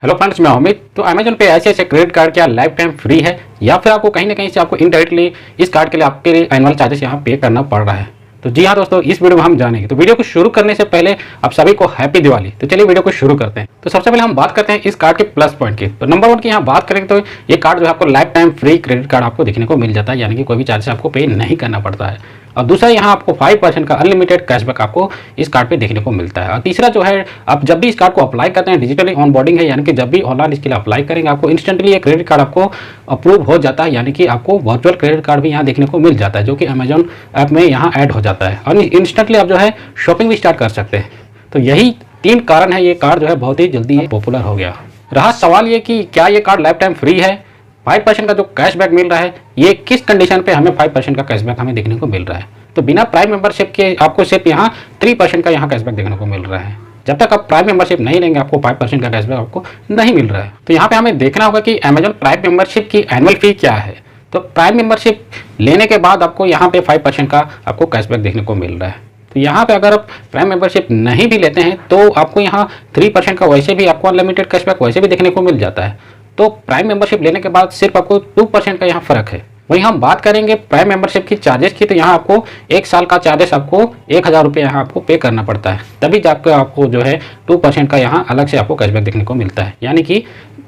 Hello friends, मैं अमित। तो Amazon पे ऐसे ऐसे क्रेडिट कार्ड क्या लाइफ टाइम फ्री है या फिर आपको कहीं ना कहीं से आपको इनडायरेक्टली इस कार्ड के लिए आपके एनुअल चार्जेस यहाँ पे करना पड़ रहा है। तो जी हाँ दोस्तों, इस वीडियो में हम जानेंगे। तो वीडियो को शुरू करने से पहले आप सभी को हैप्पी दिवाली। तो चलिए वीडियो को शुरू करते हैं। तो सबसे पहले हम बात करते हैं इस कार्ड के प्लस पॉइंट की। तो नंबर 1 की यहाँ बात करेंगे तो ये कार्ड जो है आपको life time free credit card आपको देखने को मिल जाता है, यानी कि कोई भी चार्जेस आपको पे नहीं करना पड़ता है। और दूसरा, यहाँ आपको 5% का अनलिमिटेड कैशबैक आपको इस कार्ड पे देखने को मिलता है। और तीसरा जो है, आप जब भी इस कार्ड को अप्लाई करते हैं, डिजिटली ऑन बोर्डिंग है, यानी कि जब भी ऑनलाइन इसके लिए अप्लाई करेंगे आपको इंस्टेंटली ये क्रेडिट कार्ड आपको अप्रूव हो जाता है, यानी कि आपको वर्चुअल क्रेडिट कार्ड भी यहाँ देखने को मिल जाता है, जो कि अमेजन ऐप में यहाँ ऐड हो जाता है। और इंस्टेंटली आप जो है शॉपिंग भी स्टार्ट कर सकते हैं। तो यही 3 कारण है, ये कार्ड जो है बहुत ही जल्दी पॉपुलर हो गया। रहा सवाल ये कि क्या ये कार्ड लाइफ टाइम फ्री है, 5% का जो कैशबैक मिल रहा है, ये किस कंडीशन पे हमें 5% का कैशबैक हमें देखने को मिल रहा है। तो बिना प्राइम मेंबरशिप के आपको सिर्फ यहाँ 3% का यहाँ कैशबैक देखने को मिल रहा है। जब तक आप प्राइम मेंबरशिप नहीं लेंगे आपको 5% का कैशबैक आपको नहीं मिल रहा है। तो यहाँ पे हमें देखना होगा कि अमेजन प्राइम मेंबरशिप की एनुअल फी क्या है। तो प्राइम मेंबरशिप लेने के बाद आपको यहाँ पे 5% का आपको कैशबैक देखने को मिल रहा है। तो यहाँ पे अगर आप प्राइम मेंबरशिप नहीं भी लेते हैं तो आपको यहाँ 3% का वैसे भी आपको अनलिमिटेड कैशबैक वैसे भी देखने को मिल जाता है। तो प्राइम मेंबरशिप लेने के बाद सिर्फ आपको 2% का यहाँ फ़र्क है। वहीं हम बात करेंगे प्राइम मेंबरशिप की चार्जेस की, तो यहाँ आपको 1 साल का चार्जेस आपको 1000 रुपये यहाँ आपको पे करना पड़ता है, तभी जाकर आपको जो है 2% का यहाँ अलग से आपको कैशबैक देखने को मिलता है, यानी कि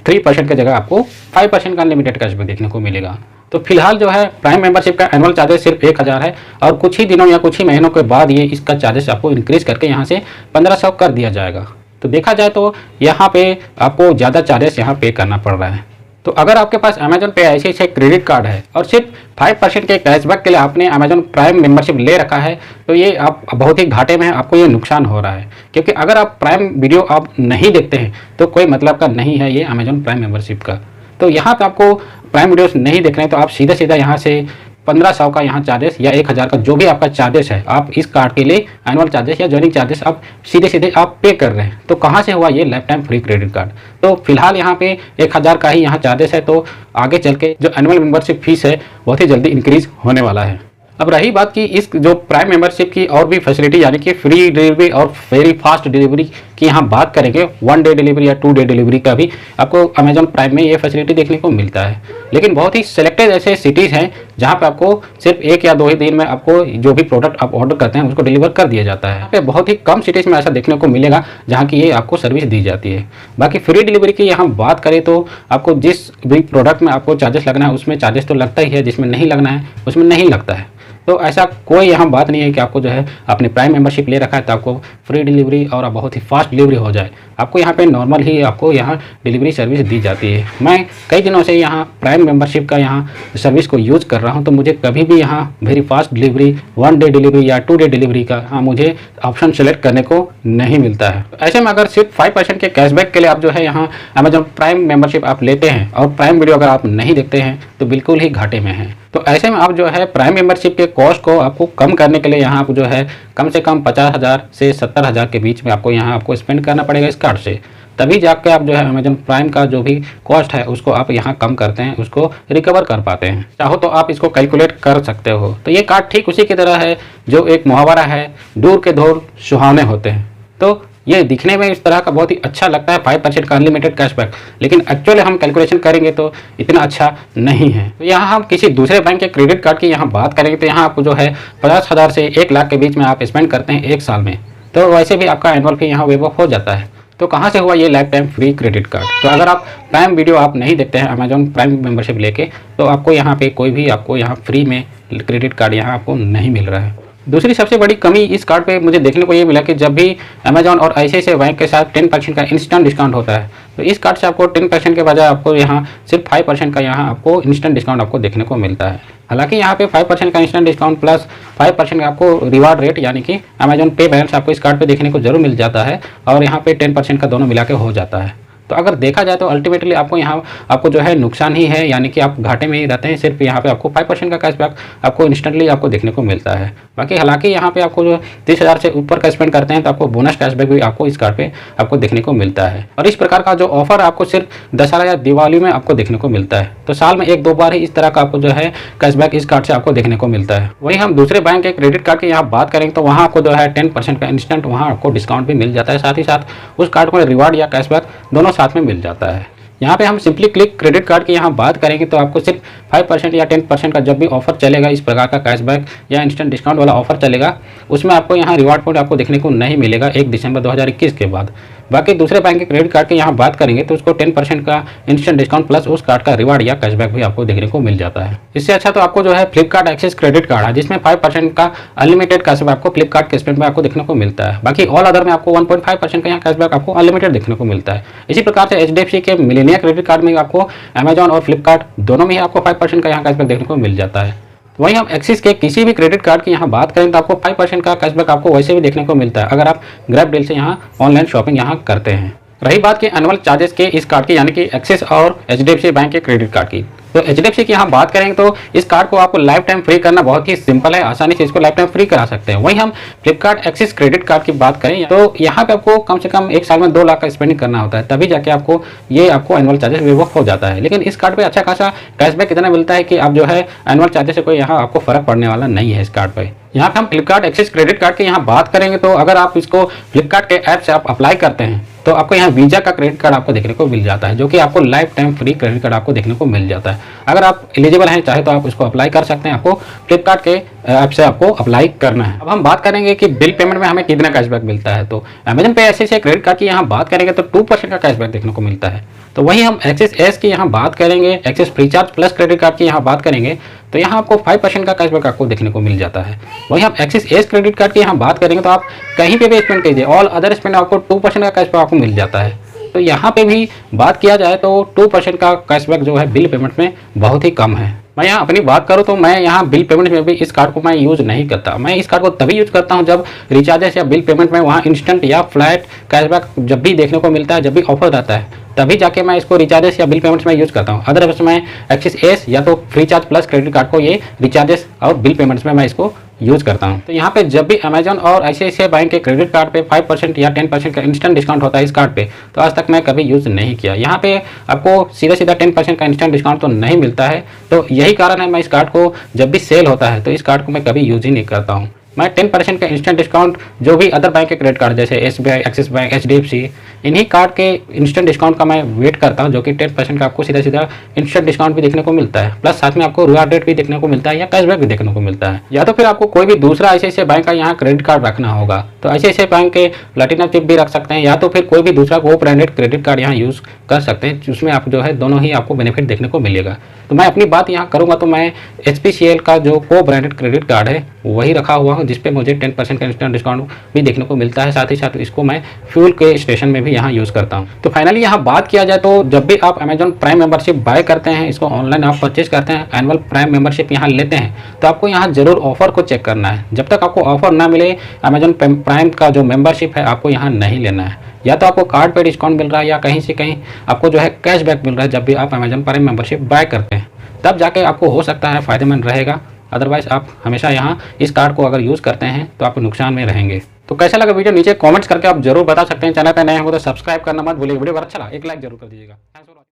3% की जगह आपको 5% का अनलिमिटेड कैशबैक देखने को मिलेगा। तो फिलहाल जो है प्राइम मेंबरशिप का एनुअल चार्जेस सिर्फ 1000 है, और कुछ ही दिनों या कुछ ही महीनों के बाद ये इसका चार्जेस आपको इंक्रीज़ करके यहाँ से 1500 कर दिया जाएगा। तो देखा जाए तो यहाँ पे आपको ज़्यादा चार्जेस यहाँ पे करना पड़ रहा है। तो अगर आपके पास अमेजन पे ऐसे ऐसे क्रेडिट कार्ड है और सिर्फ 5% के कैशबैक के लिए आपने अमेजन प्राइम मेंबरशिप ले रखा है, तो ये आप बहुत ही घाटे में है, आपको ये नुकसान हो रहा है। क्योंकि अगर आप प्राइम वीडियो आप नहीं देखते हैं तो कोई मतलब का नहीं है ये अमेजन प्राइम मेंबरशिप का। तो यहाँ पे आपको प्राइम वीडियोस नहीं देख रहे हैं तो आप सीधा सीधा यहाँ से 1500 का यहाँ चार्जेस या 1000 का जो भी आपका चार्जेस है, आप इस कार्ड के लिए एनुअल चार्जेस या ज्वाइनिंग चार्जेस आप सीधे सीधे आप पे कर रहे हैं। तो कहाँ से हुआ ये life time free credit card. तो फिलहाल यहाँ पे 1000 का ही यहाँ चार्जेस है, तो आगे चल के जो एनुअल मेंबरशिप फीस है बहुत ही जल्दी इंक्रीज होने वाला है। अब रही बात की इस जो प्राइम मेंबरशिप की और भी फैसिलिटी, यानी कि फ्री डिलीवरी और वेरी फास्ट डिलीवरी की यहाँ बात करेंगे, 1 डे डिलीवरी या 2 डे डिलीवरी का भी आपको अमेजन प्राइम में ये फैसिलिटी देखने को मिलता है। लेकिन बहुत ही सिलेक्टेड ऐसे सिटीज़ हैं जहाँ पे आपको सिर्फ 1 या 2 ही दिन में आपको जो भी प्रोडक्ट आप ऑर्डर करते हैं उसको डिलीवर कर दिया जाता है। यहाँ पे बहुत ही कम सिटीज़ में ऐसा देखने को मिलेगा जहाँ की ये आपको सर्विस दी जाती है। बाकी फ्री डिलीवरी की यहाँ बात करें तो आपको जिस भी प्रोडक्ट में आपको चार्जेस लगना है उसमें चार्जेस तो लगता ही है, जिसमें नहीं लगना है उसमें नहीं लगता है। तो ऐसा कोई यहाँ बात नहीं है कि आपको जो है आपने प्राइम मेंबरशिप ले रखा है तो आपको फ्री डिलीवरी और बहुत ही फास्ट डिलीवरी हो जाए। आपको यहाँ पे नॉर्मल ही आपको यहाँ डिलीवरी सर्विस दी जाती है। मैं कई दिनों से यहाँ प्राइम मेंबरशिप का यहाँ सर्विस को यूज़ कर रहा हूँ, तो मुझे कभी भी यहाँ very fast delivery, 1 day delivery या 2 डे डिलीवरी का हाँ मुझे ऑप्शन सेलेक्ट करने को नहीं मिलता है। ऐसे में अगर सिर्फ 5% के कैशबैक के लिए आप जो है यहाँ अमेजन प्राइम मेंबरशिप आप लेते हैं और प्राइम वीडियो अगर आप नहीं देखते हैं तो बिल्कुल ही घाटे में हैं। तो ऐसे में आप जो है प्राइम मेंबरशिप के कॉस्ट को आपको कम करने के लिए यहाँ आप जो है कम से कम 50,000 से 70,000 के बीच में आपको यहाँ आपको स्पेंड करना पड़ेगा इस कार्ड से, तभी जाकर आप जो है अमेजन प्राइम का जो भी कॉस्ट है उसको आप यहाँ कम करते हैं, उसको रिकवर कर पाते हैं। चाहो तो आप इसको कैलकुलेट कर सकते हो। तो ये कार्ड ठीक उसी की तरह है जो एक मुहावरा है, दूर के धोर सुहावने होते हैं। तो ये दिखने में इस तरह का बहुत ही अच्छा लगता है 5% का अनलिमिटेड कैशबैक, लेकिन एक्चुअली हम कैलकुलेशन करेंगे तो इतना अच्छा नहीं है। तो यहाँ हम किसी दूसरे बैंक के क्रेडिट कार्ड की यहाँ बात करेंगे तो यहाँ आपको जो है 50,000 से 1 लाख के बीच में आप स्पेंड करते हैं 1 साल में, तो वैसे भी आपका एनुअल फी यहाँ वेव ऑफ हो जाता है। तो कहाँ से हुआ ये life time free credit card. तो अगर आप प्राइम वीडियो आप नहीं देखते हैं अमेजॉन प्राइम मेंबरशिप लेके, तो आपको यहाँ पे कोई भी आपको यहाँ फ्री में क्रेडिट कार्ड यहाँ आपको नहीं मिल रहा है। दूसरी सबसे बड़ी कमी इस कार्ड पे मुझे देखने को ये मिला कि जब भी अमेजॉन और ऐसे बैंक के साथ 10% का इंस्टेंट डिस्काउंट होता है, तो इस कार्ड से आपको 10% के बजाय आपको यहाँ सिर्फ 5% का यहाँ आपको इंस्टेंट डिस्काउंट आपको देखने को मिलता है। हालांकि यहाँ पे 5% का इंस्टेंट डिस्काउंट प्लस 5% का आपको रिवार्ड रेट यानी कि अमेजॉन पे बैलेंस आपको इस कार्ड पे देखने को जरूर मिल जाता है, और यहाँ पे 10% का दोनों मिला के हो जाता है। तो अगर देखा जाए तो अल्टीमेटली आपको यहाँ आपको जो है नुकसान ही है, यानी कि आप घाटे में ही रहते हैं। सिर्फ यहाँ पे आपको 5% का कैशबैक आपको इंस्टेंटली आपको देखने को मिलता है। बाकी हालांकि यहाँ पे आपको जो 30,000 से ऊपर का स्पेंड करते हैं तो आपको बोनस कैशबैक भी आपको इस कार्ड पे आपको देखने को मिलता है। और इस प्रकार का जो ऑफर आपको सिर्फ दशहरा या दिवाली में आपको देखने को मिलता है। तो साल में 1-2 बार ही इस तरह का आपको जो है कैशबैक इस कार्ड से आपको देखने को मिलता है। वहीं हम दूसरे बैंक के क्रेडिट कार्ड की यहाँ बात करेंगे तो वहाँ आपको जो है 10% का इंस्टेंट वहाँ आपको डिस्काउंट भी मिल जाता है। साथ ही साथ उस कार्ड में रिवार्ड या कैशबैक दोनों साथ में मिल जाता है। यहाँ पे हम सिंपली क्लिक क्रेडिट कार्ड की यहाँ बात करेंगे तो आपको सिर्फ 5% या 10% का जब भी ऑफर चलेगा, इस प्रकार का कैशबैक या इंस्टेंट डिस्काउंट वाला ऑफर चलेगा, उसमें आपको यहाँ रिवार्ड पॉइंट आपको देखने को नहीं मिलेगा 1 दिसंबर 2021 के बाद। बाकी दूसरे बैंक के क्रेडिट कार्ड की यहाँ बात करेंगे तो उसको 10% का इंस्टेंट डिस्काउंट प्लस उस कार्ड का रिवार्ड या कैशबैक भी आपको देखने को मिल जाता है। इससे अच्छा तो आपको जो है फ्लिपकार्ट एक्सेस क्रेडिट कार्ड है, जिसमें 5% का अनलिमिटेड कैशबैक आपको फ्लिपकार्ट के स्पेंड में आपको देखने को मिलता है। बाकी ऑल अदर में आपको 1.5% का यहाँ कैशबैक आपको अनलिमिटेड देखने को मिलता है। इसी प्रकार से HDFC के मिलेनिया क्रेडिट कार्ड में आपको अमेजॉन और फ्लिपकार्ट दोनों में ही आपको 5% का यहाँ कैशबैक देखने को मिल जाता है। वहीं हम एक्सिस के किसी भी क्रेडिट कार्ड की यहाँ बात करें तो आपको 5% का कैशबैक आपको वैसे भी देखने को मिलता है अगर आप ग्रैब डील से यहाँ ऑनलाइन शॉपिंग यहाँ करते हैं। रही बात की एनुअल चार्जेस के इस कार्ड की, यानी कि एक्सिस और HDFC बैंक के क्रेडिट कार्ड की, तो HDFC की यहाँ बात करेंगे तो इस कार्ड को आपको लाइफ टाइम फ्री करना बहुत ही सिंपल है, आसानी से इसको लाइफ टाइम फ्री करा सकते हैं। वहीं हम फ्लिपकार्ट एक्सिस क्रेडिट कार्ड की बात करें तो यहाँ पे आपको कम से कम 1 साल में 2 लाख का स्पेंडिंग करना होता है, तभी जाके आपको एनुअल चार्जेस वेव ऑफ हो जाता है। लेकिन इस कार्ड पे अच्छा खासा कैशबैक इतना मिलता है कि आप जो है एनुअल चार्जेस से कोई यहाँ आपको फर्क पड़ने वाला नहीं है इस कार्ड पर। यहाँ पे हम फ्लिपकार्ट एक्सिस क्रेडिट कार्ड की यहाँ बात करेंगे तो अगर आप इसको फ्लिपकार्ट के ऐप से आप अप्लाई करते हैं तो आपको यहाँ वीजा का क्रेडिट कार्ड आपको देखने को मिल जाता है, जो कि आपको life time free credit card आपको देखने को मिल जाता है। अगर आप एलिजिबल हैं चाहे तो आप इसको अप्लाई कर सकते हैं, आपको फ्लिपकार्ट के ऐप से आपको अप्लाई करना है। अब हम बात करेंगे कि बिल पेमेंट में हमें कितना कैशबैक मिलता है, तो अमेजन पे ऐसे से क्रेडिट कार्ड की यहाँ बात करेंगे तो 2% का कैशबैक देखने को मिलता है। तो वहीं हम एक्सिस एस की यहाँ बात करेंगे, axis Freecharge plus credit card की यहाँ बात करेंगे तो यहाँ आपको 5% का कैशबैक आपको देखने को मिल जाता है। वहीं हम एक्सिस एस क्रेडिट कार्ड की यहाँ बात करेंगे तो आप कहीं पे भी स्पेंड कीजिए, ऑल अदर स्पेंड आपको 2% का कैशबैक आपको मिल जाता है। तो यहाँ पे भी बात किया जाए तो 2% का कैशबैक जो है बिल पेमेंट में बहुत ही कम है। मैं यहाँ अपनी बात करूँ तो मैं यहाँ बिल पेमेंट में भी इस कार्ड को मैं यूज़ नहीं करता। मैं इस कार्ड को तभी यूज़ करता हूँ जब रिचार्जेस या बिल पेमेंट में वहाँ इंस्टेंट या फ्लैट कैशबैक जब भी देखने को मिलता है, जब भी ऑफर आता है, तभी जाके मैं इसको रिचार्जेस या बिल पेमेंट्स में यूज़ करता हूँ। अदरवाइज मैं एक्सिस एस या तो फ्रीचार्ज प्लस क्रेडिट कार्ड को ये रिचार्जेस और बिल पेमेंट्स में मैं इसको यूज़ करता हूँ। तो यहाँ पे जब भी अमेजॉन और ICICI बैंक के क्रेडिट कार्ड पे 5% या 10% का इंस्टेंट डिस्काउंट होता है इस कार्ड पे, तो आज तक मैं कभी यूज़ नहीं किया। यहाँ पे आपको सीधा 10% का इंस्टेंट डिस्काउंट तो नहीं मिलता है, तो यही कारण है मैं इस कार्ड को जब भी सेल होता है तो इस कार्ड को मैं कभी यूज़ ही नहीं करता हूँ। मैं 10% का इंस्टेंट डिस्काउंट जो भी अदर बैंक के क्रेडिट कार्ड जैसे SBI, एक्सिस बैंक, HDFC, इन्हीं कार्ड के इंस्टेंट डिस्काउंट का मैं वेट करता हूं, जो कि 10% का आपको सीधा इंस्टेंट डिस्काउंट भी देखने को मिलता है, प्लस साथ में आपको रिवार्ड रेट भी देखने को मिलता है या कैशबैक भी देखने को मिलता है। या तो फिर आपको कोई भी दूसरा ICICI बैंक का यहाँ क्रेडिट कार्ड रखना होगा, तो ICICI बैंक के प्लैटिनम चिप भी रख सकते हैं, या तो फिर कोई भी दूसरा को ब्रांडेड क्रेडिट कार्ड यहाँ यूज़ कर सकते हैं, जिसमें आप जो है दोनों ही आपको बेनिफिट देखने को मिलेगा। तो मैं अपनी बात यहाँ करूँगा तो मैं HPCL का जो को ब्रांडेड क्रेडिट कार्ड है वही रखा हुआ हूँ, जिसपे मुझे 10% का इंस्टेंट डिस्काउंट भी देखने को मिलता है। साथ ही साथ इसको मैं फ्यूल के स्टेशन में भी यहाँ यूज़ करता हूँ। तो फाइनली यहाँ बात किया जाए तो जब भी आप अमेजॉन प्राइम मेंबरशिप बाय करते हैं, इसको ऑनलाइन आप परचेज करते हैं, एनुअल प्राइम मेंबरशिप यहाँ लेते हैं, तो आपको यहाँ जरूर ऑफर को चेक करना है। जब तक आपको ऑफर ना मिले अमेजॉन प्राइम का जो मेंबरशिप है आपको यहाँ नहीं लेना है। या तो आपको कार्ड पे डिस्काउंट मिल रहा है या कहीं से कहीं आपको जो है कैशबैक मिल रहा है जब भी आप अमेजॉन प्राइम मेंबरशिप बाय करते हैं, तब जाके आपको हो सकता है फ़ायदेमंद रहेगा। अदरवाइज आप हमेशा यहाँ इस कार्ड को अगर यूज़ करते हैं तो आप नुकसान में रहेंगे। तो कैसा लगा वीडियो नीचे कमेंट्स करके आप जरूर बता सकते हैं। चैनल पर नए हो तो सब्सक्राइब करना मत भूलिए। वीडियो अगर अच्छा लगा एक लाइक जरूर कर दीजिएगा।